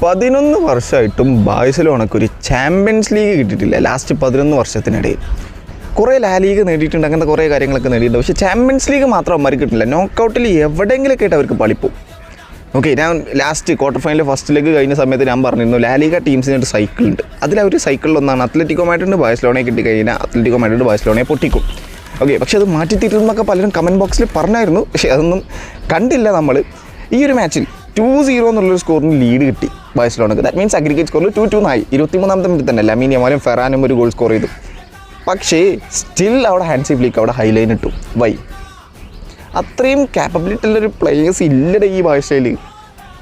11 വർഷമായിട്ടും ബാഴ്സലോണയ്ക്ക് ഒരു champions league കിട്ടിയിട്ടില്ല. ലാസ്റ്റ് 11 വർഷത്തിനിടയിൽ കുറേ ലാ ലീഗ് നേടിയിട്ടുണ്ട്, അങ്ങനത്തെ കുറേ കാര്യങ്ങളൊക്കെ നേടിയിട്ടുണ്ട്. പക്ഷേ ചാമ്പ്യൻസ് ലീഗ് മാത്രം അവന്മാർക്ക് കിട്ടില്ല. നോക്കൗട്ടിൽ എവിടെയെങ്കിലൊക്കെ ആയിട്ട് അവർക്ക് പളിപ്പും. ഓക്കെ, ഞാൻ last quarter final first leg കഴിഞ്ഞ സമയത്ത് ഞാൻ പറഞ്ഞിരുന്നു ലാ ലീഗ ടീംസിന് ഒരു സൈക്കിളുണ്ട്. അതിലൊരു സൈക്കിളിലൊന്നാണ് അത്ലറ്റിക്കോ മാഡ്രിഡ് ബാഴ്സലോണയെ കിട്ടിക്കഴിഞ്ഞാൽ അത്ലറ്റിക്കോ മാഡ്രിഡ് ബാഴ്സലോണയെ പൊട്ടിക്കും. ഓക്കെ, പക്ഷേ അത് മാറ്റിത്തീരുന്നൊക്കെ പലരും കമൻറ്റ് ബോക്സിൽ പറഞ്ഞായിരുന്നു. പക്ഷേ അതൊന്നും കണ്ടില്ല നമ്മൾ. ഈ ഒരു മാച്ചിൽ 2-0 എന്നുള്ളൊരു സ്കോറിന് ലീഡ് കിട്ടി ബാഴ്സലോണക്ക്. ദാറ്റ് മീൻസ് അഗ്രിഗേറ്റ് സ്കോറിൽ 2-2 ആയി. 23ാമത്തെ മിനിറ്റ് തന്നെ ലാമിൻ യമാലും ഫെറാനും ഒരു ഗോൾ സ്കോർ ചെയ്തു. പക്ഷേ സ്റ്റിൽ അവിടെ ഹാൻസി ഫ്ലിക്ക് അവിടെ ഹൈലൈൻ ഇട്ടു. വൈ? അത്രയും ക്യാപ്പബിലിറ്റി ഉള്ളൊരു പ്ലേയേഴ്സ് ഇല്ലട ഈ ഭാഷയിൽ.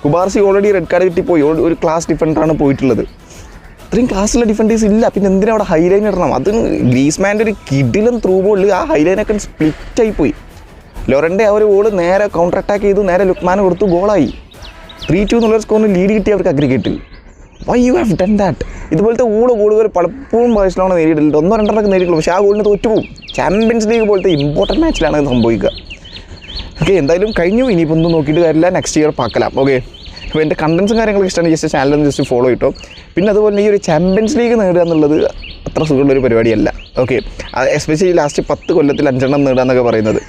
കുബാർസി ഓൾറെഡി റെഡ് കാർഡ് കിട്ടിപ്പോയി, ഒരു ക്ലാസ് ഡിഫൻഡറാണ് പോയിട്ടുള്ളത്. അത്രയും ക്ലാസ്സിലുള്ള ഡിഫൻഡേഴ്സ് ഇല്ല. പിന്നെ എന്തിനാ അവിടെ ഹൈലൈൻ ഇടണം? അത് ഗ്രീസ്മാൻ്റെ ഒരു കിടിലൻ ത്രൂ ബോളിൽ ആ ഹൈലൈനൊക്കെ സ്പ്ലിറ്റായി പോയി. ലോറൻ്റെ ആ ഒരു ബോൾ നേരെ കൗണ്ടർ അറ്റാക്ക് ചെയ്തു, നേരെ ലുക്മാന് കൊടുത്തു, ഗോളായി. 3-2 എന്നുള്ളൊരു സ്കോറിന് ലീഡ് കിട്ടി അവർക്ക് അഗ്രിഗേറ്റിൽ. Why you have done that? ഇതുപോലത്തെ ഗോളുകൾ പലപ്പോഴും ബാഴ്സലോണ നേടിയിട്ടില്ല. 1-2 നേടിയിട്ടുള്ളൂ, പക്ഷേ ആ ഗോളിന് തോറ്റുപോകും. ചാമ്പ്യൻസ് ലീഗ് പോലത്തെ ഇമ്പോർട്ടൻറ്റ് മാച്ചിലാണ് അത് സംഭവിക്കുക. ഓക്കെ, എന്തായാലും കഴിഞ്ഞു. ഇനിയിപ്പോൾ ഒന്നും നോക്കിയിട്ട് കാര്യമില്ല, നെക്സ്റ്റ് ഇയർ പാക്കലാം. ഓക്കെ, അപ്പോൾ എൻ്റെ കണ്ടൻസും കാര്യങ്ങളൊക്കെ ഇഷ്ടമാണ്. ജസ്റ്റ് ചാനലൊന്ന് ജസ്റ്റ് ഫോളോ ചെയ്തോ. പിന്നെ അതുപോലെ ഈ ഒരു ചാമ്പ്യൻസ് ലീഗ് നേടുക എന്നുള്ളത് അത്ര സുഖമുള്ളൊരു പരിപാടിയല്ല. ഓക്കെ, എസ്പെഷ്യലി ലാസ്റ്റ് 10 കൊല്ലത്തിൽ 5 എണ്ണം നേടുക എന്നൊക്കെ പറയുന്നത്.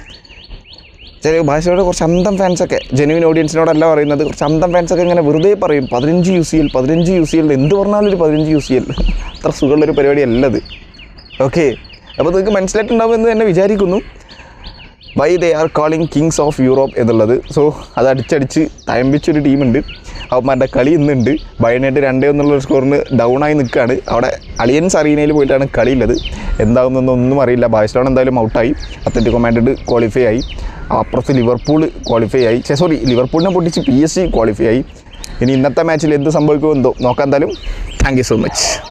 ചില ഭാഷയോടെ കുറച്ച് അന്തം ഫാൻസൊക്കെ, ജെനുവിൻ ഓഡിയൻസിനോടല്ല പറയുന്നത്, കുറച്ച് അന്തം ഫാൻസൊക്കെ ഇങ്ങനെ വെറുതെ പറയും 15 UCL എന്ത് പറഞ്ഞാലും ഒരു 15 UCL. അത്ര സുഖമുള്ളൊരു പരിപാടിയല്ലത്. ഓക്കെ, അപ്പോൾ നിങ്ങൾക്ക് മനസ്സിലായിട്ടുണ്ടാവുമെന്ന് തന്നെ വിചാരിക്കുന്നു why they are calling Kings of Europe എന്നുള്ളത്. സോ അത് അടിച്ചടിച്ച് തയമ്പിച്ചൊരു ടീമുണ്ട്. അവന്മാരുടെ കളി ഇന്നുണ്ട്. ബയനായിട്ട് 2-1 സ്കോറിന് ഡൗൺ ആയി നിൽക്കുകയാണ്. അവിടെ അലിയൻസ് അറീനയിൽ പോയിട്ടാണ് കളിയുള്ളത്. എന്താകുമെന്നൊന്നും അറിയില്ല. ബാഴ്സലോണ എന്തായാലും ഔട്ടായി. അത്ലറ്റിക്കോ മാഡ്രിഡ് ക്വാളിഫൈ ആയി. അപ്പുറത്ത് ലിവർപൂൾ ക്വാളിഫൈ ആയി. ലിവർപൂളിനെ പൊട്ടിച്ച് PSG ക്വാളിഫൈ ആയി. ഇനി ഇന്നത്തെ മാച്ചിൽ എന്ത് സംഭവിക്കുമോ എന്തോ നോക്കാം. എന്തായാലും താങ്ക് യു സോ മച്ച്.